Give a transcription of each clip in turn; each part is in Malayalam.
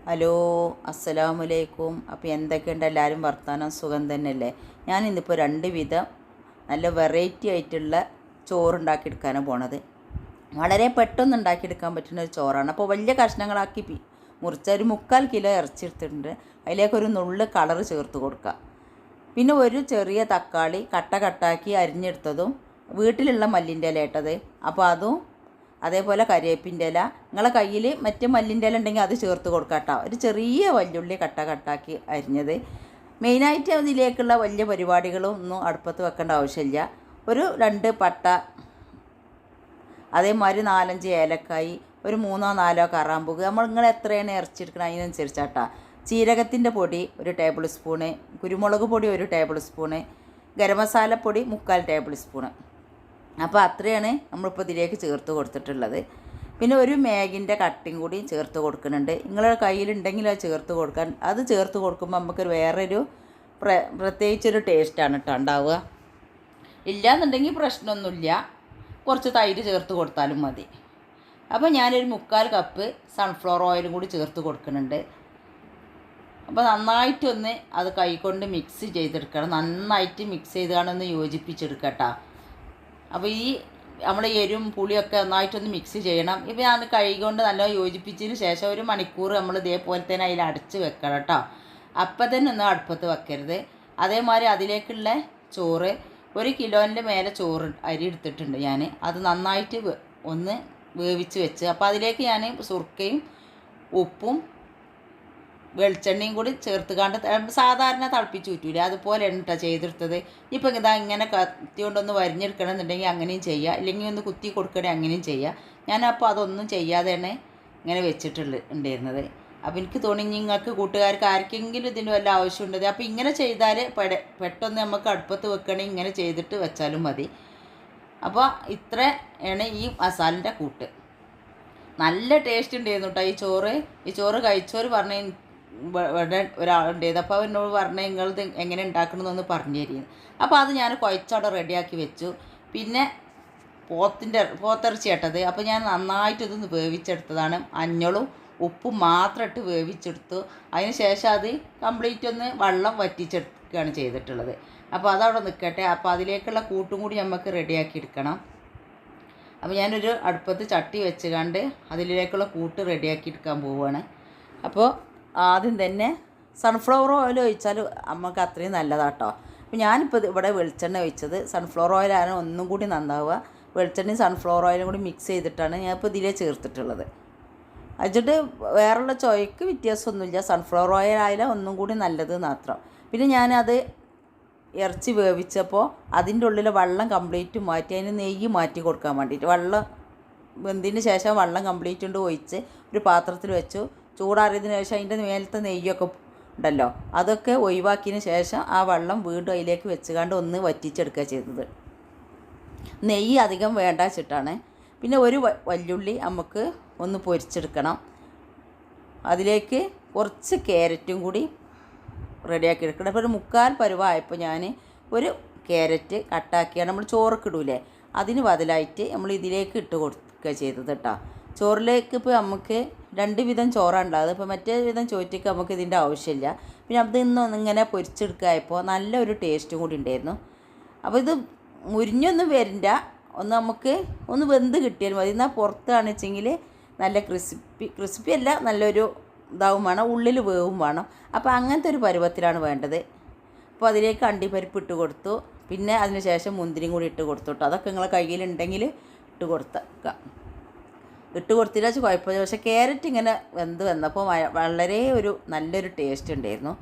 ഹലോ, അസ്സലാമലൈക്കും. അപ്പോൾ എന്തൊക്കെയുണ്ട് എല്ലാവരും വർത്താനം? സുഖം തന്നെയല്ലേ? ഞാൻ ഇന്നിപ്പോൾ രണ്ട് വിധം നല്ല വെറൈറ്റി ആയിട്ടുള്ള ചോറുണ്ടാക്കിയെടുക്കാനാണ് പോണത്. വളരെ പെട്ടെന്ന് ഉണ്ടാക്കിയെടുക്കാൻ പറ്റുന്ന ഒരു ചോറാണ്. അപ്പോൾ വലിയ കഷ്ണങ്ങളാക്കി മുറിച്ച ഒരു 3/4 കിലോ ഇറച്ചി എടുത്തിട്ടുണ്ട്. അതിലേക്കൊരു നുള്ള് കളറ് ചേർത്ത് കൊടുക്കുക. പിന്നെ ഒരു ചെറിയ തക്കാളി കട്ടാക്കി അരിഞ്ഞെടുത്തതും വീട്ടിലുള്ള മല്ലിൻ്റെ ഇല ഇട്ടത്. അപ്പോൾ അതും അതേപോലെ കരിവേപ്പിൻ്റെ ഇല, നിങ്ങളെ കയ്യിൽ മറ്റേ മല്ലിൻ്റെ ഇല ഉണ്ടെങ്കിൽ അത് ചേർത്ത് കൊടുക്കാം കേട്ടോ. ഒരു ചെറിയ വല്യുള്ളി കട്ടാക്കി അരിഞ്ഞത്. മെയിനായിട്ട് അതിലേക്കുള്ള വലിയ പരിപാടികളും ഒന്നും അടുപ്പത്ത് വെക്കേണ്ട ആവശ്യമില്ല. ഒരു 2 പട്ട, അതേമാതിരി 4-5 ഏലക്കായി, ഒരു 3-4 കറാമ്പൂക്ക്. നിങ്ങൾ എത്രയാണ് ഇറച്ചിയെടുക്കണം അതിനനുസരിച്ചാട്ടാ. ജീരകത്തിൻ്റെ പൊടി 1 ടേബിൾ സ്പൂണ്, കുരുമുളക് പൊടി 1 ടേബിൾ സ്പൂണ്, ഗരം മസാലപ്പൊടി 3/4 ടേബിൾ സ്പൂണ്. അപ്പോൾ അത്രയാണ് നമ്മളിപ്പോൾ ഇതിലേക്ക് ചേർത്ത് കൊടുത്തിട്ടുള്ളത്. പിന്നെ ഒരു മാഗിൻ്റെ കട്ടിങ് കൂടി ചേർത്ത് കൊടുക്കുന്നുണ്ട്. നിങ്ങളുടെ കയ്യിലുണ്ടെങ്കിൽ അത് ചേർത്ത് കൊടുക്കാൻ. അത് ചേർത്ത് കൊടുക്കുമ്പോൾ നമുക്കൊരു വേറൊരു പ്രത്യേകിച്ചൊരു ടേസ്റ്റാണ് കേട്ടോ ഉണ്ടാവുക. ഇല്ലയെന്നുണ്ടെങ്കിൽ പ്രശ്നമൊന്നുമില്ല, കുറച്ച് തൈര് ചേർത്ത് കൊടുത്താലും മതി. അപ്പോൾ ഞാനൊരു 3/4 കപ്പ് സൺഫ്ലവർ ഓയിലും കൂടി ചേർത്ത് കൊടുക്കുന്നുണ്ട്. അപ്പോൾ നന്നായിട്ടൊന്ന് അത് കൈകൊണ്ട് മിക്സ് ചെയ്തെടുക്കണം. നന്നായിട്ട് മിക്സ് ചെയ്താണൊന്ന് യോജിപ്പിച്ചെടുക്കട്ടോ. അപ്പോൾ ഈ നമ്മുടെ എരും പുളിയൊക്കെ നന്നായിട്ടൊന്ന് മിക്സ് ചെയ്യണം. ഇപ്പോൾ ഞാൻ കൈകൊണ്ട് നല്ല യോജിപ്പിച്ചതിന് ശേഷം 1 മണിക്കൂർ നമ്മൾ ഇതേപോലെ തന്നെ അതിൽ അടച്ച് വെക്കണം കേട്ടോ. അപ്പം തന്നെ ഒന്നും അടുപ്പത്ത് വെക്കരുത്. അതേമാതിരി അതിലേക്കുള്ള ചോറ് 1 കിലോൻ്റെ മേലെ ചോറ് അരി എടുത്തിട്ടുണ്ട് ഞാൻ. അത് നന്നായിട്ട് ഒന്ന് വേവിച്ച് വെച്ച്, അപ്പോൾ അതിലേക്ക് ഞാൻ സുർക്കയും ഉപ്പും വെളിച്ചെണ്ണയും കൂടി ചേർത്തുകൊണ്ട് സാധാരണ തിളപ്പിച്ച് ഊറ്റൂല, അതുപോലെയാണ് കേട്ടോ ചെയ്തെടുത്തത്. ഇപ്പം ഇങ്ങനെ കത്തി കൊണ്ടൊന്ന് വരിഞ്ഞെടുക്കണം എന്നുണ്ടെങ്കിൽ അങ്ങനെയും ചെയ്യുക, ഇല്ലെങ്കിൽ ഒന്ന് കുത്തി കൊടുക്കണേ അങ്ങനെയും ചെയ്യുക. ഞാനപ്പോൾ അതൊന്നും ചെയ്യാതെയാണ് ഇങ്ങനെ ഉണ്ടായിരുന്നത്. അപ്പോൾ എനിക്ക് തോന്നി നിങ്ങൾക്ക് കൂട്ടുകാർക്ക് ആർക്കെങ്കിലും ഇതിന് വല്ല ആവശ്യമുണ്ടത്. അപ്പോൾ ഇങ്ങനെ ചെയ്താൽ പെട്ടെന്ന് നമുക്ക് അടുപ്പത്ത് വെക്കണമെങ്കിൽ ഇങ്ങനെ ചെയ്തിട്ട് വെച്ചാലും മതി. അപ്പോൾ ഇത്രയാണ് ഈ മസാലൻ്റെ കൂട്ട്. നല്ല ടേസ്റ്റ് ഉണ്ടായിരുന്നു കേട്ടോ ഈ ചോറ് കഴിച്ചവർ പറഞ്ഞ ഇവിടെ ഒരാളുണ്ടായത്. അപ്പോൾ എന്നോട് പറഞ്ഞ നിങ്ങളിത് എങ്ങനെ ഉണ്ടാക്കണമെന്നൊന്ന് പറഞ്ഞു തരുന്നു. അപ്പോൾ അത് ഞാൻ കുഴച്ചവിടെ റെഡിയാക്കി വെച്ചു. പിന്നെ പോത്തിറച്ചി ഇട്ടത്. അപ്പോൾ ഞാൻ നന്നായിട്ടിതൊന്ന് വേവിച്ചെടുത്തതാണ്. മഞ്ഞളും ഉപ്പും മാത്രം ഇട്ട് വേവിച്ചെടുത്തു. അതിന് ശേഷം അത് കംപ്ലീറ്റ് ഒന്ന് വെള്ളം വറ്റിച്ചെടുക്കുകയാണ് ചെയ്തിട്ടുള്ളത്. അപ്പോൾ അതവിടെ നിൽക്കട്ടെ. അപ്പോൾ അതിലേക്കുള്ള കൂട്ടും കൂടി നമുക്ക് റെഡിയാക്കി എടുക്കണം. അപ്പോൾ ഞാനൊരു അടുപ്പത്ത് ചട്ടി വെച്ച് കണ്ട് അതിലേക്കുള്ള കൂട്ട് റെഡിയാക്കി എടുക്കാൻ പോവുകയാണ്. അപ്പോൾ ആദ്യം തന്നെ സൺഫ്ലവർ ഓയിൽ ഒഴിച്ചാൽ നമുക്ക് അത്രയും നല്ലതാട്ടോ. അപ്പോൾ ഞാനിപ്പോൾ ഇവിടെ വെളിച്ചെണ്ണ ഒഴിച്ചത്. സൺഫ്ലവർ ഓയിലാണ് ഒന്നും കൂടി നന്നാവുക. വെളിച്ചെണ്ണയും സൺഫ്ലവർ ഓയിലും കൂടി മിക്സ് ചെയ്തിട്ടാണ് ഞാനിപ്പോൾ ഇതിലേ ചേർത്തിട്ടുള്ളത്. അതിട്ട് വേറെയുള്ള ചോയ്ക്ക് വ്യത്യാസമൊന്നുമില്ല. സൺഫ്ലവർ ഓയിൽ ആയാലും ഒന്നും കൂടി നല്ലത് മാത്രം. പിന്നെ ഞാനത് ഇറച്ചി വേവിച്ചപ്പോൾ അതിൻ്റെ ഉള്ളിൽ വെള്ളം കംപ്ലീറ്റ് മാറ്റി അതിന് നെയ്യ് മാറ്റി കൊടുക്കാൻ വേണ്ടിയിട്ട് വെള്ളം വെന്തതിന് ശേഷം വെള്ളം കംപ്ലീറ്റ് കൊണ്ട് ഒഴിച്ച് ഒരു പാത്രത്തിൽ വെച്ചു. ചൂടാറിയതിന് ശേഷം അതിൻ്റെ മേലത്തെ നെയ്യൊക്കെ ഉണ്ടല്ലോ അതൊക്കെ ഒഴിവാക്കിയതിന് ശേഷം ആ വെള്ളം വീണ്ടും അതിലേക്ക് വെച്ചുകൊണ്ട് ഒന്ന് വറ്റിച്ചെടുക്കുക ചെയ്തത്. നെയ്യ് അധികം വേണ്ട വെച്ചിട്ടാണ്. പിന്നെ ഒരു വല്യുള്ളി നമുക്ക് ഒന്ന് പൊരിച്ചെടുക്കണം. അതിലേക്ക് കുറച്ച് ക്യാരറ്റും കൂടി റെഡിയാക്കി എടുക്കണം. അപ്പോൾ ഒരു 3/4 പരുവായപ്പോൾ ഞാൻ ഒരു ക്യാരറ്റ് കട്ടാക്കിയാണ് നമ്മൾ ചോറൊക്കെ ഇടൂലേ അതിന് ബദലായിട്ട് നമ്മൾ ഇതിലേക്ക് ഇട്ട് കൊടുക്കുക ചെയ്തത് കേട്ടോ. ചോറിലേക്ക് ഇപ്പോൾ നമുക്ക് 2 വിധം ചോറാണ് ഉണ്ടാകുന്നത്. ഇപ്പോൾ മറ്റേ വിധം ചോറ്റയ്ക്ക് നമുക്ക് ഇതിൻ്റെ ആവശ്യമില്ല. പിന്നെ അത് ഇങ്ങനെ പൊരിച്ചെടുക്കായപ്പോൾ നല്ലൊരു ടേസ്റ്റും കൂടി ഉണ്ടായിരുന്നു. അപ്പോൾ ഇത് മുരിഞ്ഞൊന്നും വരില്ല, നമുക്ക് ഒന്ന് വെന്ത് കിട്ടിയാൽ മതി. എന്നാൽ പുറത്താണെന്ന് വെച്ചെങ്കിൽ നല്ല ക്രിസ്പി അല്ല, നല്ലൊരു ഇതാവും വേണം, ഉള്ളിൽ വേവും വേണം. അപ്പോൾ അങ്ങനത്തെ ഒരു പരുവത്തിലാണ് വേണ്ടത്. അപ്പോൾ അതിലേക്ക് അണ്ടിപ്പരിപ്പ് ഇട്ട് കൊടുത്തു. പിന്നെ അതിന് ശേഷം മുന്തിരിയും കൂടി ഇട്ട് കൊടുത്തു കേട്ടോ. അതൊക്കെ നിങ്ങളെ കയ്യിലുണ്ടെങ്കിൽ ഇട്ട് കൊടുത്തില്ല കുഴപ്പമില്ല. പക്ഷേ ക്യാരറ്റ് ഇങ്ങനെ വന്നപ്പോൾ വളരെ നല്ലൊരു ടേസ്റ്റ് ഉണ്ടായിരുന്നു.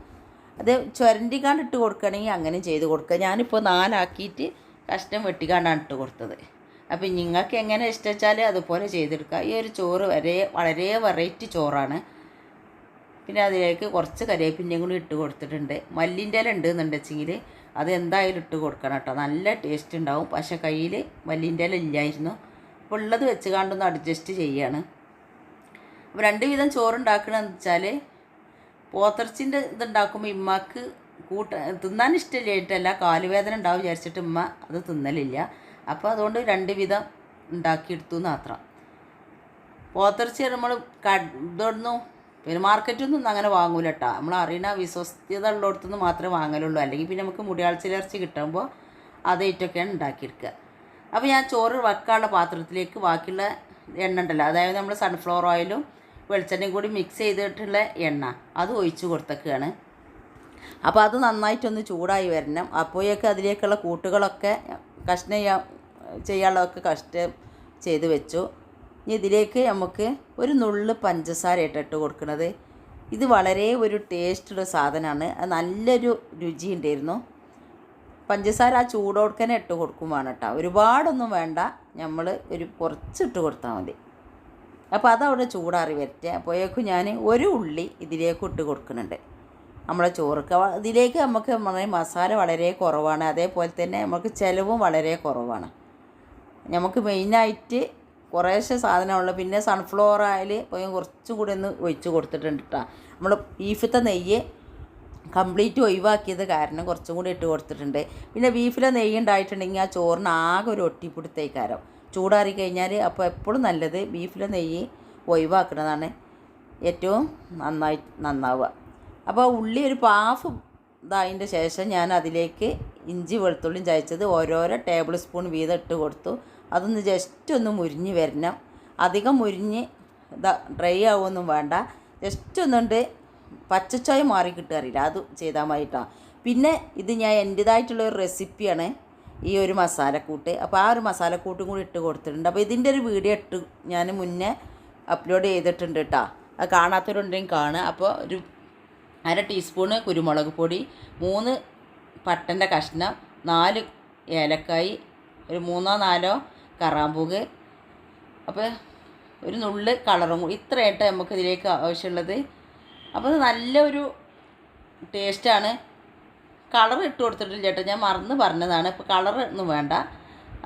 അത് ചുരണ്ടിക്കാണ്ട് ഇട്ട് കൊടുക്കുകയാണെങ്കിൽ അങ്ങനെ ചെയ്ത് കൊടുക്കുക. ഞാനിപ്പോൾ 4 ആക്കിയിട്ട് കഷ്ണം വെട്ടിക്കാണ്ടാണ് ഇട്ട് കൊടുത്തത്. അപ്പോൾ നിങ്ങൾക്ക് എങ്ങനെ ഇഷ്ടച്ചാൽ അതുപോലെ ചെയ്തെടുക്കുക. ഈ ഒരു ചോറ് വളരെ വെറൈറ്റി ചോറാണ്. പിന്നെ അതിലേക്ക് കുറച്ച് കരിവേപ്പിൻ്റെയും കൂടി ഇട്ട് കൊടുത്തിട്ടുണ്ട്. മല്ലിൻ്റെ ഇല ഉണ്ടെന്നുണ്ടെങ്കിൽ അത് എന്തായാലും ഇട്ട് കൊടുക്കണം കേട്ടോ, നല്ല ടേസ്റ്റ് ഉണ്ടാവും. പക്ഷേ കയ്യിൽ മല്ലിൻ്റെ ഇല ഇല്ലായിരുന്നു. അപ്പോൾ ഉള്ളത് വെച്ച് കണ്ടൊന്ന് അഡ്ജസ്റ്റ് ചെയ്യുകയാണ്. അപ്പോൾ 2 വിധം ചോറുണ്ടാക്കണമെന്ന് വെച്ചാൽ പോത്തിറച്ചിൻ്റെ ഇതുണ്ടാക്കുമ്പോൾ ഇമ്മക്ക് തിന്നാൻ ഇഷ്ടമില്ലായിട്ടല്ല, കാലുവേദന ഉണ്ടാവും വിചാരിച്ചിട്ട് ഉമ്മ അത് തിന്നലില്ല. അപ്പോൾ അതുകൊണ്ട് 2 വിധം ഉണ്ടാക്കിയെടുത്തു മാത്രം. പോത്തിറച്ചി നമ്മൾ ഇതൊന്നും പിന്നെ മാർക്കറ്റിൽ നിന്നൊന്നും അങ്ങനെ വാങ്ങൂല കേട്ടോ. നമ്മൾ അറിയുന്ന വിശ്വസ്തത ഉള്ളിടത്തുനിന്ന് മാത്രമേ വാങ്ങലുള്ളൂ. അല്ലെങ്കിൽ പിന്നെ നമുക്ക് മുടിയാഴ്ചയിലിറച്ചി കിട്ടുമ്പോൾ അതേറ്റൊക്കെയാണ് ഉണ്ടാക്കിയെടുക്കുക. അപ്പോൾ ഞാൻ ചോറ് വെക്കാനുള്ള പാത്രത്തിലേക്ക് ബാക്കിയുള്ള എണ്ണ ഉണ്ടല്ലോ, അതായത് നമ്മൾ സൺഫ്ലവർ ഓയിലും വെളിച്ചെണ്ണയും കൂടി മിക്സ് ചെയ്തിട്ടുള്ള എണ്ണ അത് ഒഴിച്ച് കൊടുത്തേക്കാണ്. അപ്പോൾ അത് നന്നായിട്ടൊന്ന് ചൂടായി വരണം. അപ്പോഴേക്ക് അതിലേക്കുള്ള കൂട്ടുകളൊക്കെ കഷ്ണം ചെയ്യാനുള്ളതൊക്കെ കഷ്ണം ചെയ്ത് വെച്ചു. ഇനി ഇതിലേക്ക് നമുക്ക് ഒരു നുള്ള് പഞ്ചസാര ഇട്ടിട്ട് കൊടുക്കുന്നത്. ഇത് വളരെ ഒരു ടേസ്റ്റുള്ള സാധനമാണ്. അത് നല്ലൊരു രുചി ഉണ്ടായിരുന്നു. പഞ്ചസാര ആ ചൂടോടുക്കനെ ഇട്ട് കൊടുക്കും വേണം കേട്ടോ. ഒരുപാടൊന്നും വേണ്ട, നമ്മൾ ഒരു കുറച്ചിട്ട് കൊടുത്താൽ മതി. അപ്പോൾ അതവിടെ ചൂടാറി വരട്ടെ. അപ്പോഴേക്കും ഞാൻ ഒരു ഉള്ളി ഇതിലേക്ക് ഇട്ട് കൊടുക്കുന്നുണ്ട്. നമ്മളെ ചോർക്ക് ഇതിലേക്ക് നമുക്ക് മസാല വളരെ കുറവാണ്. അതേപോലെ തന്നെ നമുക്ക് ചിലവും വളരെ കുറവാണ്. നമുക്ക് മെയിനായിട്ട് കുറേശ്ശെ സാധനമുള്ളൂ. പിന്നെ സൺഫ്ലവർ ഓയിൽ കുറച്ചും കൂടി ഒന്ന് ഒഴിച്ച് കൊടുത്തിട്ടുണ്ട് കേട്ടോ. നമ്മൾ ബീഫിലത്തെ നെയ്യ് കംപ്ലീറ്റ് ഒഴിവാക്കിയത് കാരണം കുറച്ചും കൂടി ഇട്ട് കൊടുത്തിട്ടുണ്ട്. പിന്നെ ബീഫിലെ നെയ്യ് ഉണ്ടായിട്ടുണ്ടെങ്കിൽ ആ ചോറിന് ആകെ ഒരു ഒട്ടിപ്പിടുത്തേക്കാരം ചൂടാറി കഴിഞ്ഞാൽ. അപ്പോൾ എപ്പോഴും നല്ലത് ബീഫിലെ നെയ്യ് ഒഴിവാക്കുന്നതാണ് ഏറ്റവും നന്നാവുക. അപ്പോൾ ഉള്ളി ഒരു പാഫ് ഇതായതിൻ്റെ ശേഷം ഞാൻ അതിലേക്ക് ഇഞ്ചി വെളുത്തുള്ളിയും ചതച്ചത് ഓരോരോ ടേബിൾ സ്പൂൺ വീതം ഇട്ട് കൊടുത്തു. അതൊന്ന് ജസ്റ്റ് ഒന്ന് മുരിഞ്ഞ് വരണം. അധികം മുരിഞ്ഞ് ഡ്രൈ ആവുമൊന്നും വേണ്ട. ജസ്റ്റ് ഒന്നുകൊണ്ട് പച്ചച്ചോയ മാറി കിട്ടാറില്ല, അത് ചെയ്താൽ മതിട്ടാണ്. പിന്നെ ഇത് ഞാൻ എൻ്റേതായിട്ടുള്ളൊരു റെസിപ്പിയാണ് ഈ ഒരു മസാലക്കൂട്ട്. അപ്പോൾ ആ ഒരു മസാലക്കൂട്ടും കൂടി ഇട്ട് കൊടുത്തിട്ടുണ്ട്. അപ്പോൾ ഇതിൻ്റെ ഒരു വീഡിയോ ഞാൻ മുന്നേ അപ്ലോഡ് ചെയ്തിട്ടുണ്ട് കേട്ടോ. അത് കാണാത്തവരുണ്ടെങ്കിൽ കാണുക. അപ്പോൾ ഒരു 1/2 ടീസ്പൂണ് കുരുമുളക് പൊടി, 3 പട്ടൻ്റെ കഷ്ണം, 4 ഏലക്കായി, ഒരു 3-4 കറാമ്പൂവ്, അപ്പോൾ ഒരു നുള്ള് കളറും കൂടി. ഇത്രയായിട്ട് നമുക്ക് ഇതിലേക്ക് ആവശ്യമുള്ളത്. അപ്പോൾ അത് നല്ലൊരു ടേസ്റ്റാണ്. കളർ ഇട്ട് കൊടുത്തിട്ടില്ല ചേട്ടാ, ഞാൻ മറന്ന് പറഞ്ഞതാണ്. ഇപ്പോൾ കളർ ഒന്നും വേണ്ട.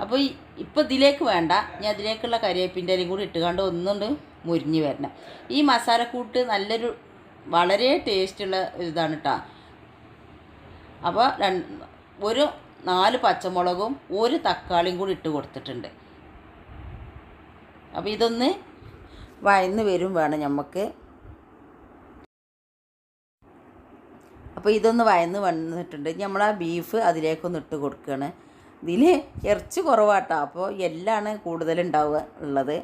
അപ്പോൾ ഇപ്പോൾ ഇതിലേക്ക് വേണ്ട. ഞാൻ അതിലേക്കുള്ള കരിവേപ്പിൻ്റെ ഇലയും കൂടി ഇട്ടുകൊണ്ട് ഒന്നുകൊണ്ട് മുരിഞ്ഞ് വരണം. ഈ മസാലക്കൂട്ട് നല്ലൊരു വളരെ ടേസ്റ്റുള്ള ഇതാണ് കേട്ടോ. അപ്പോൾ ഒരു 4 പച്ചമുളകും 1 തക്കാളിയും കൂടി ഇട്ട് കൊടുത്തിട്ടുണ്ട്. അപ്പോൾ ഇതൊന്ന് വഴന്ന് വരും വേണം നമുക്ക്. അപ്പോൾ ഇതൊന്ന് വഴന്ന് വന്നിട്ടുണ്ട്. നമ്മൾ ആ ബീഫ് അതിലേക്കൊന്ന് ഇട്ട് കൊടുക്കുകയാണ്. ഇതിൽ ഇറച്ചി കുറവാട്ടോ, അപ്പോൾ എല്ലാമാണ് കൂടുതലുണ്ടാവുക ഉള്ളത്.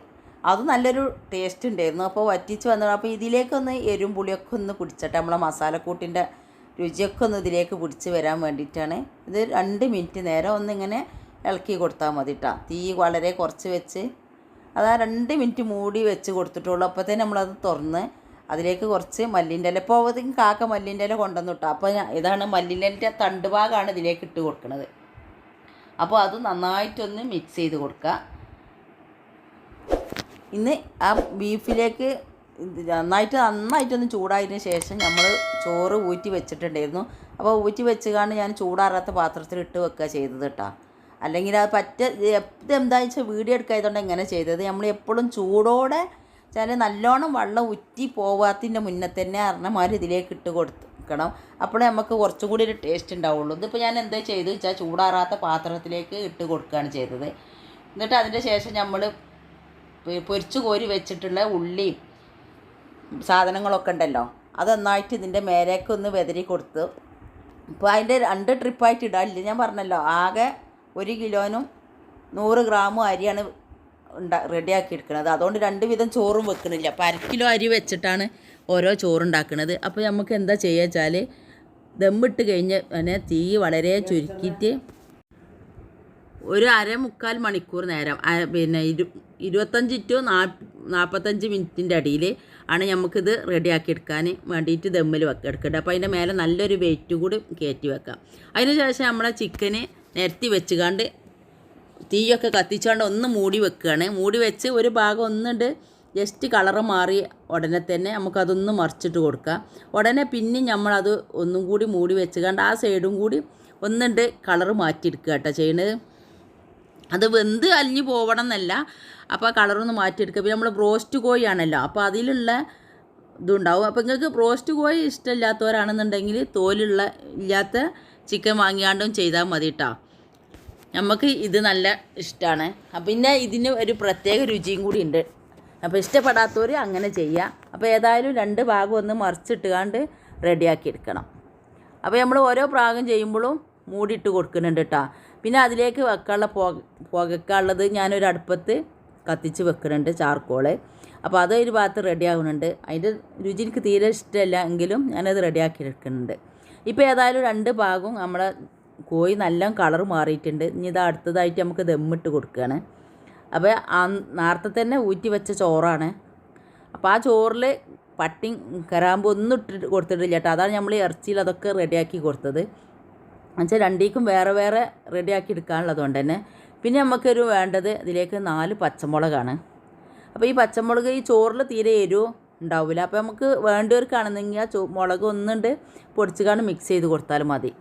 അത് നല്ലൊരു ടേസ്റ്റ് ഉണ്ടായിരുന്നു. അപ്പോൾ വറ്റിച്ച് വന്നു. അപ്പോൾ ഇതിലേക്കൊന്ന് എരും പുളിയൊക്കെ ഒന്ന് പിടിച്ചിട്ട് നമ്മളെ മസാലക്കൂട്ടിൻ്റെ രുചിയൊക്കെ ഒന്ന് ഇതിലേക്ക് പിടിച്ച് വരാൻ വേണ്ടിയിട്ടാണ്. ഇത് 2 മിനിറ്റ് നേരം ഒന്നിങ്ങനെ ഇളക്കി കൊടുത്താൽ മതി കേട്ടോ. തീ വളരെ കുറച്ച് വെച്ച് അത് ആ 2 മിനിറ്റ് മൂടി വെച്ച് കൊടുത്തിട്ടുള്ളൂ. അപ്പോൾ തന്നെ നമ്മളത് തുറന്ന് അതിലേക്ക് കുറച്ച് മല്ലിൻ്റെ ഇല, ഇപ്പോൾ കാക്ക മല്ലിൻ്റെ ഇല കൊണ്ടുവന്നു കിട്ടുക. അപ്പോൾ ഇതാണ് മല്ലിൻ്റെ തണ്ട് ഭാഗമാണ് ഇതിലേക്ക് ഇട്ട് കൊടുക്കുന്നത്. അപ്പോൾ അത് നന്നായിട്ടൊന്ന് മിക്സ് ചെയ്ത് കൊടുക്കുക. ഇന്ന് ആ ബീഫിലേക്ക് നന്നായിട്ടൊന്ന് ചൂടായതിന് ശേഷം നമ്മൾ ചോറ് ഊറ്റി വെച്ചിട്ടുണ്ടായിരുന്നു. അപ്പോൾ ഊറ്റി വെച്ചുകൊണ്ട് ഞാൻ ചൂടാറാത്ത പാത്രത്തിൽ ഇട്ട് വെക്കുക ചെയ്തത് കേട്ടോ. അല്ലെങ്കിൽ അത് എന്താ വെച്ചാൽ വീഡിയോ എടുക്കായതുകൊണ്ട് എങ്ങനെ ചെയ്തത്. നമ്മൾ എപ്പോഴും ചൂടോടെ വെച്ചാൽ നല്ലോണം വെള്ളം ഉറ്റി പോവാത്തതിൻ്റെ മുന്നേ തന്നെ അരണമാർ ഇതിലേക്ക് ഇട്ട് കൊടുക്കണം. അപ്പോഴേ നമുക്ക് കുറച്ചും കൂടി ഒരു ടേസ്റ്റ് ഉണ്ടാവുള്ളൂ. ഇതിപ്പോൾ ഞാൻ എന്താ ചെയ്തു വെച്ചാൽ ചൂടാറാത്ത പാത്രത്തിലേക്ക് ഇട്ട് കൊടുക്കുകയാണ് ചെയ്തത്. എന്നിട്ട് അതിൻ്റെ ശേഷം നമ്മൾ പൊരിച്ച് കോരി വെച്ചിട്ടുള്ള ഉള്ളിയും സാധനങ്ങളൊക്കെ ഉണ്ടല്ലോ അത് നന്നായിട്ട് ഇതിൻ്റെ മേലേക്ക് ഒന്ന് വെതറി കൊടുത്തു. ഇപ്പോൾ അതിൻ്റെ 2 ട്രിപ്പായിട്ട് ഇടാനില്ല. ഞാൻ പറഞ്ഞല്ലോ ആകെ 1 കിലോനും 100 ഗ്രാമും അരിയാണ് റെഡിയാക്കി എടുക്കുന്നത്. അതുകൊണ്ട് 2 വിധം ചോറും വെക്കണില്ല. അപ്പോൾ 1/2 കിലോ അരി വെച്ചിട്ടാണ് ഓരോ ചോറുണ്ടാക്കുന്നത്. അപ്പോൾ നമുക്ക് എന്താ ചെയ്യുക വെച്ചാൽ ദമ്മിട്ട് കഴിഞ്ഞ് പിന്നെ തീ വളരെ ചുരുക്കിയിട്ട് ഒരു 1/4 മണിക്കൂർ നേരം പിന്നെ 25 to 45 മിനിറ്റിൻ്റെ അടിയിൽ ആണ് നമുക്കിത് റെഡിയാക്കി എടുക്കാൻ വേണ്ടിയിട്ട് ദമ്മിൽ എടുക്കേണ്ടത്. അപ്പോൾ അതിൻ്റെ മേലെ നല്ലൊരു വെയിറ്റ് കൂടി കയറ്റി വെക്കാം. അതിന് ശേഷം നമ്മളെ ചിക്കന് നിരത്തി വെച്ചുകൊണ്ട് തീയൊക്കെ കത്തിച്ചുകൊണ്ട് ഒന്ന് മൂടി വെക്കുകയാണ്. മൂടി വെച്ച് ഒരു ഭാഗം ഒന്നുണ്ട് ജസ്റ്റ് കളറ് മാറി ഉടനെ തന്നെ നമുക്കതൊന്ന് മറിച്ചിട്ട് കൊടുക്കാം. ഉടനെ പിന്നെ നമ്മളത് ഒന്നും കൂടി മൂടി വെച്ചുകൊണ്ട് ആ സൈഡും കൂടി ഒന്നുണ്ട് കളറ് മാറ്റിയെടുക്കുക കേട്ടോ ചെയ്യണത്. അത് വെന്ത് അലിഞ്ഞ് പോവണം എന്നല്ല. അപ്പോൾ ആ കളറൊന്ന് മാറ്റിയെടുക്കുക. പിന്നെ നമ്മൾ ബ്രോസ്റ്റ് കോഴിയാണല്ലോ, അപ്പോൾ അതിലുള്ള ഇതുണ്ടാവും. അപ്പോൾ നിങ്ങൾക്ക് ബ്രോസ്റ്റ് കോഴി ഇഷ്ടമില്ലാത്തവരാണെന്നുണ്ടെങ്കിൽ ഇല്ലാത്ത ചിക്കൻ വാങ്ങിയാണ്ടും ചെയ്താൽ മതി കേട്ടോ. നമുക്ക് ഇത് നല്ല ഇഷ്ടമാണ്. പിന്നെ ഇതിന് ഒരു പ്രത്യേക രുചിയും കൂടി ഉണ്ട്. അപ്പോൾ ഇഷ്ടപ്പെടാത്തവർ അങ്ങനെ ചെയ്യുക. അപ്പോൾ ഏതായാലും 2 ഭാഗം ഒന്ന് മറിച്ചിട്ടുകാണ്ട് റെഡിയാക്കി എടുക്കണം. അപ്പോൾ നമ്മൾ ഓരോ ഭാഗം ചെയ്യുമ്പോഴും മൂടിയിട്ട് കൊടുക്കുന്നുണ്ട് കേട്ടോ. പിന്നെ അതിലേക്ക് വെക്കാനുള്ള പുകയ്ക്കാനുള്ളത് ഞാനൊരു അടുപ്പത്ത് കത്തിച്ച് വെക്കുന്നുണ്ട്, ചാർക്കോള്. അപ്പോൾ അതൊരു ഭാഗത്ത് റെഡി ആകുന്നുണ്ട്. അതിൻ്റെ രുചി എനിക്ക് തീരെ ഇഷ്ടമല്ല എങ്കിലും ഞാനത് റെഡിയാക്കി എടുക്കുന്നുണ്ട്. ഇപ്പോൾ ഏതായാലും 2 ഭാഗവും നമ്മളെ കോഴി നല്ല കളർ മാറിയിട്ടുണ്ട്. ഇനി ഇത് അടുത്തതായിട്ട് നമുക്ക് ദമ്മിട്ട് കൊടുക്കുകയാണ്. അപ്പോൾ നേരത്തെ തന്നെ ഊറ്റി വെച്ച ചോറാണ്. അപ്പോൾ ആ ചോറിൽ പട്ടിയും കരാമ്പും ഒന്നും ഇട്ടിട്ട് കൊടുത്തിട്ടില്ല കേട്ടോ. അതാണ് നമ്മൾ ഇറച്ചിയിൽ അതൊക്കെ റെഡിയാക്കി കൊടുത്തത്. എന്നുവെച്ചാൽ രണ്ടീക്കും വേറെ വേറെ റെഡിയാക്കി എടുക്കാനുള്ളതുകൊണ്ട് തന്നെ. പിന്നെ നമുക്കൊരു വേണ്ടത് ഇതിലേക്ക് 4 പച്ചമുളകാണ്. അപ്പോൾ ഈ പച്ചമുളക് ഈ ചോറിൽ തീരെ എരിവ് ഉണ്ടാവില്ല. അപ്പോൾ നമുക്ക് വേണ്ടവർക്കാണെന്നെങ്കിൽ ആ മുളക് ഒന്നുണ്ട് പൊടിച്ചുകാണ്ട് മിക്സ് ചെയ്ത് കൊടുത്താലും മതി.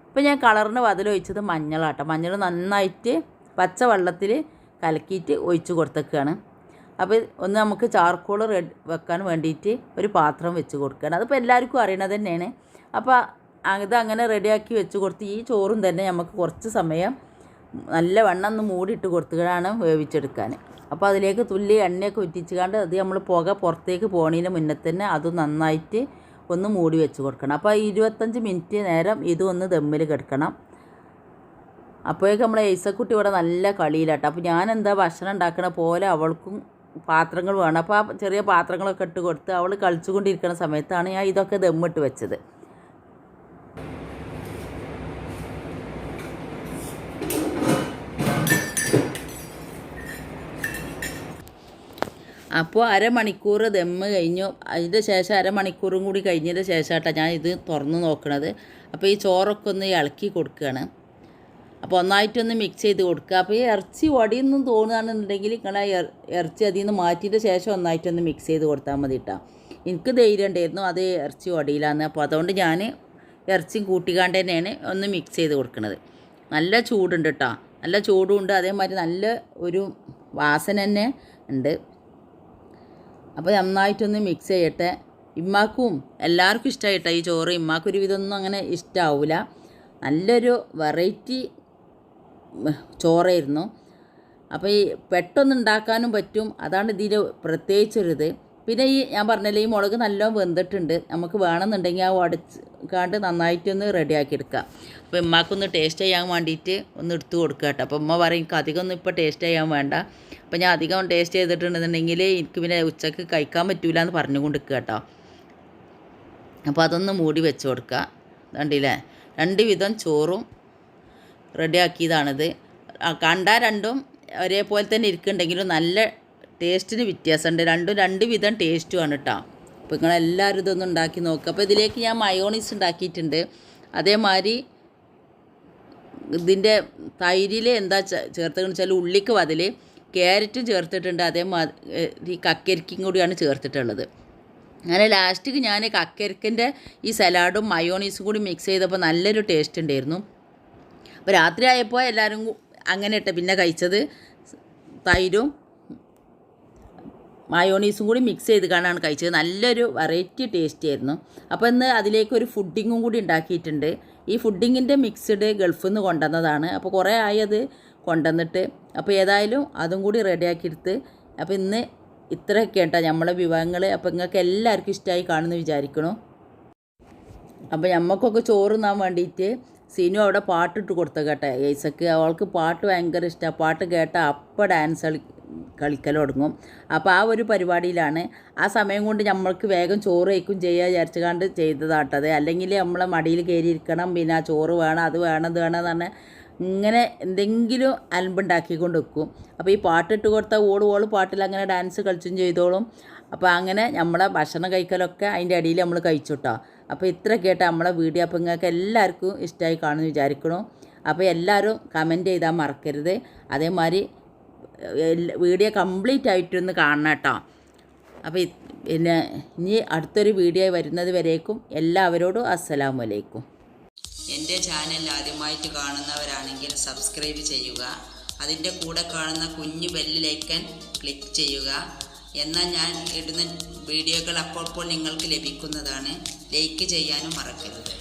ഇപ്പോൾ ഞാൻ കളറിന് ബദലൊഴിച്ചത് മഞ്ഞളാട്ടോ. മഞ്ഞൾ നന്നായിട്ട് പച്ച വെള്ളത്തിൽ കലക്കിയിട്ട് ഒഴിച്ച് കൊടുത്തേക്കാണ്. അപ്പോൾ ഒന്ന് നമുക്ക് ചാർക്കോൾ വെക്കാൻ വേണ്ടിയിട്ട് ഒരു പാത്രം വെച്ച് കൊടുക്കുകയാണ്. അതിപ്പോൾ എല്ലാവർക്കും അറിയണത് തന്നെയാണ്. അപ്പോൾ ഇതങ്ങനെ റെഡിയാക്കി വെച്ച് കൊടുത്ത് ഈ ചോറും തന്നെ നമുക്ക് കുറച്ച് സമയം നല്ല വണ്ണം ഒന്ന് മൂടിയിട്ട് കൊടുത്തുകൊണ്ടാണ് വേവിച്ചെടുക്കാൻ. അപ്പോൾ അതിലേക്ക് തുള്ളി എണ്ണയൊക്കെ ഉറ്റിച്ചുകൊണ്ട് അത് നമ്മൾ പുക പുറത്തേക്ക് പോണതിന് മുന്നേ തന്നെ അത് നന്നായിട്ട് ഒന്ന് മൂടി വെച്ച് കൊടുക്കണം. അപ്പോൾ 25 മിനിറ്റ് നേരം ഇതൊന്ന് ദമ്മിൽ കിടക്കണം. അപ്പോഴേക്കും നമ്മളെ ഏസക്കുട്ടി ഇവിടെ നല്ല കളിയിലാട്ടോ. അപ്പോൾ ഞാനെന്താ ഭക്ഷണം ഉണ്ടാക്കണ പോലെ അവൾക്കും പാത്രങ്ങൾ വേണം. അപ്പോൾ ആ ചെറിയ പാത്രങ്ങളൊക്കെ ഇട്ട് കൊടുത്ത് അവൾ കളിച്ചുകൊണ്ടിരിക്കുന്ന സമയത്താണ് ഞാൻ ഇതൊക്കെ ദമ്മിട്ട് വെച്ചത്. അപ്പോൾ അരമണിക്കൂർ ദമ്മ് കഴിഞ്ഞു. അതിൻ്റെ ശേഷം അരമണിക്കൂറും കൂടി കഴിഞ്ഞതിന് ശേഷമായിട്ടാണ് ഞാൻ ഇത് തുറന്ന് നോക്കണത്. അപ്പോൾ ഈ ചോറൊക്കെ ഒന്ന് ഇളക്കി കൊടുക്കുകയാണ്. അപ്പോൾ ഒന്നായിട്ടൊന്ന് മിക്സ് ചെയ്ത് കൊടുക്കുക. അപ്പോൾ ഈ ഇറച്ചി ഒടിയൊന്നും തോന്നുകയാണെന്നുണ്ടെങ്കിൽ നിങ്ങൾ ആ ഇറച്ചി അതിൽ നിന്ന് മാറ്റിയിട്ട് ശേഷം ഒന്നായിട്ടൊന്ന് മിക്സ് ചെയ്ത് കൊടുത്താൽ മതി കേട്ടോ. എനിക്ക് ധൈര്യം ഉണ്ടായിരുന്നു അത് ഇറച്ചി ഒടിയിലാന്ന്. അപ്പോൾ അതുകൊണ്ട് ഞാൻ ഇറച്ചിയും കൂട്ടിക്കാണ്ട് തന്നെയാണ് ഒന്ന് മിക്സ് ചെയ്ത് കൊടുക്കുന്നത്. നല്ല ചൂടുണ്ട് കേട്ടോ, നല്ല ചൂടുണ്ട്. അതേമാതിരി നല്ല ഒരു വാസന തന്നെ ഉണ്ട്. അപ്പോൾ നന്നായിട്ടൊന്ന് മിക്സ് ചെയ്യട്ടെ. ഇമ്മാക്കും എല്ലാവർക്കും ഇഷ്ടമായിട്ടോ ഈ ചോറ്. ഇമ്മാക്കൊരു വിധമൊന്നും അങ്ങനെ ഇഷ്ടമാവില്ല. നല്ലൊരു വെറൈറ്റി ചോറായിരുന്നു. അപ്പോൾ ഈ പെട്ടെന്ന് ഉണ്ടാക്കാനും പറ്റും. അതാണ് ഇതിൽ പ്രത്യേകിച്ചൊരിത്. പിന്നെ ഈ ഞാൻ പറഞ്ഞില്ലേ ഈ മുളക് നല്ലോണം വെന്തിട്ടുണ്ട്. നമുക്ക് വേണമെന്നുണ്ടെങ്കിൽ ആ ഉടച്ചാണ്ട് നന്നായിട്ടൊന്ന് റെഡിയാക്കി എടുക്കാം. അപ്പോൾ ഉമ്മാക്കൊന്ന് ടേസ്റ്റ് ചെയ്യാൻ വേണ്ടിയിട്ട് ഒന്ന് എടുത്ത് കൊടുക്കുക കേട്ടോ. അപ്പോൾ ഉമ്മ പറയും എനിക്ക് അധികമൊന്നും ഇപ്പോൾ ടേസ്റ്റ് ചെയ്യാൻ വേണ്ട. അപ്പോൾ ഞാൻ അധികം ടേസ്റ്റ് ചെയ്തിട്ടുണ്ടെന്നുണ്ടെങ്കിൽ എനിക്ക് പിന്നെ ഉച്ചക്ക് കഴിക്കാൻ പറ്റില്ല എന്ന് പറഞ്ഞുകൊണ്ട് നിൽക്കുക കേട്ടോ. അപ്പോൾ അതൊന്ന് മൂടി വെച്ച് കൊടുക്കുക. കണ്ടില്ലേ 2 വിധം ചോറും റെഡിയാക്കിയതാണിത്. കണ്ടാൽ രണ്ടും ഒരേപോലെ തന്നെ ഇരിക്കുന്നുണ്ടെങ്കിലും നല്ല ടേസ്റ്റിന് വ്യത്യാസമുണ്ട്. രണ്ടും 2 വിധം ടേസ്റ്റുമാണ് കേട്ടോ. അപ്പോൾ നിങ്ങളെല്ലാവരും ഇതൊന്നും ഉണ്ടാക്കി നോക്കുക. അപ്പോൾ ഇതിലേക്ക് ഞാൻ മയോണീസ് ഉണ്ടാക്കിയിട്ടുണ്ട്. അതേമാതിരി ഇതിൻ്റെ തൈരിൽ എന്താ ചേർത്തതെന്ന് വെച്ചാൽ ഉള്ളിക്ക് ബദൽ ക്യാരറ്റും ചേർത്തിട്ടുണ്ട്. അതേമാതിരി കക്കരിക്കും കൂടിയാണ് ചേർത്തിട്ടുള്ളത്. അങ്ങനെ ലാസ്റ്റിക്ക് ഞാൻ കക്കരിക്കൻ്റെ ഈ സലാഡും മയോണീസും കൂടി മിക്സ് ചെയ്തപ്പോൾ നല്ലൊരു ടേസ്റ്റ് ഉണ്ടായിരുന്നു. അപ്പോൾ രാത്രി ആയപ്പോൾ എല്ലാവരും അങ്ങനെ ഇട്ട് പിന്നെ കഴിച്ചത് തൈരും മയോണീസും കൂടി മിക്സ് ചെയ്ത് കാണാണ് കഴിച്ചത്. നല്ലൊരു വെറൈറ്റി ടേസ്റ്റ് ആയിരുന്നു. അപ്പോൾ ഇന്ന് അതിലേക്കൊരു ഫുഡിങ്ങും കൂടി ഉണ്ടാക്കിയിട്ടുണ്ട്. ഈ ഫുഡിങ്ങിൻ്റെ മിക്സ്ഡ് ഗൾഫിൽ നിന്ന് കൊണ്ടുവന്നതാണ്. അപ്പോൾ കുറേ ആയി അത് കൊണ്ടുവന്നിട്ട്. അപ്പോൾ ഏതായാലും അതും കൂടി റെഡിയാക്കിയെടുത്ത്. അപ്പോൾ ഇന്ന് ഇത്രയൊക്കെ കേട്ടോ നമ്മളെ വിഭവങ്ങൾ. അപ്പോൾ നിങ്ങൾക്ക് എല്ലാവർക്കും ഇഷ്ടമായി കാണുമെന്ന് വിചാരിക്കണു. അപ്പോൾ നമുക്കൊക്കെ ചോറ് തിന്നാൻ വേണ്ടിയിട്ട് സിനു അവിടെ പാട്ടിട്ട് കൊടുത്ത കേട്ടോ ഏസക്ക്. അവൾക്ക് പാട്ട് ഭയങ്കര ഇഷ്ടമാണ്. പാട്ട് കേട്ടാൽ അപ്പം ഡാൻസ് കളിക്കൽ തുടങ്ങും. അപ്പോൾ ആ ഒരു പരിപാടിയിലാണ്. ആ സമയം കൊണ്ട് നമ്മൾക്ക് വേഗം ചോറ് കഴിക്കും ചെയ്യുക വിചാരിച്ചുകൊണ്ട് ചെയ്തതാട്ടത്. അല്ലെങ്കിൽ നമ്മളെ മടിയിൽ കയറിയിരിക്കണം, പിന്നെ ആ ചോറ് വേണം, അത് വേണം, ഇത് വേണം എന്ന് പറഞ്ഞാൽ ഇങ്ങനെ എന്തെങ്കിലും അലമ്പുണ്ടാക്കിക്കൊണ്ട് വെക്കും. അപ്പോൾ ഈ പാട്ടിട്ട് കൊടുത്താൽ ഓള് പാട്ടിൽ അങ്ങനെ ഡാൻസ് കളിച്ചും ചെയ്തോളും. അപ്പോൾ അങ്ങനെ നമ്മളെ ഭക്ഷണം കഴിക്കലൊക്കെ അതിൻ്റെ അടിയിൽ നമ്മൾ കഴിച്ചുട്ടോ. അപ്പോൾ ഇത്ര കേട്ട നമ്മളെ വീഡിയോ അപ്പോൾ നിങ്ങൾക്ക് എല്ലാവർക്കും ഇഷ്ടമായി കാണുമെന്ന് വിചാരിക്കണു. അപ്പോൾ എല്ലാവരും കമൻറ്റ് ചെയ്താൽ മറക്കരുത്. അതേമാതിരി വീഡിയോ കംപ്ലീറ്റ് ആയിട്ടൊന്ന് കാണണം കേട്ടോ. അപ്പോൾ പിന്നെ ഇനി അടുത്തൊരു വീഡിയോ വരുന്നത് വരേക്കും എല്ലാവരോടും അസ്സലാമു അലൈക്കും. എൻ്റെ ചാനൽ ആദ്യമായിട്ട് കാണുന്നവരാണെങ്കിൽ സബ്സ്ക്രൈബ് ചെയ്യുക. അതിൻ്റെ കൂടെ കാണുന്ന കുഞ്ഞു ബെല്ലിലേക്കൻ ക്ലിക്ക് ചെയ്യുക. എന്നാൽ ഞാൻ ഇടുന്ന വീഡിയോകൾ അപ്പോൾ നിങ്ങൾക്ക് ലഭിക്കുന്നതാണ്. ലൈക്ക് ചെയ്യാനും മറക്കരുത്.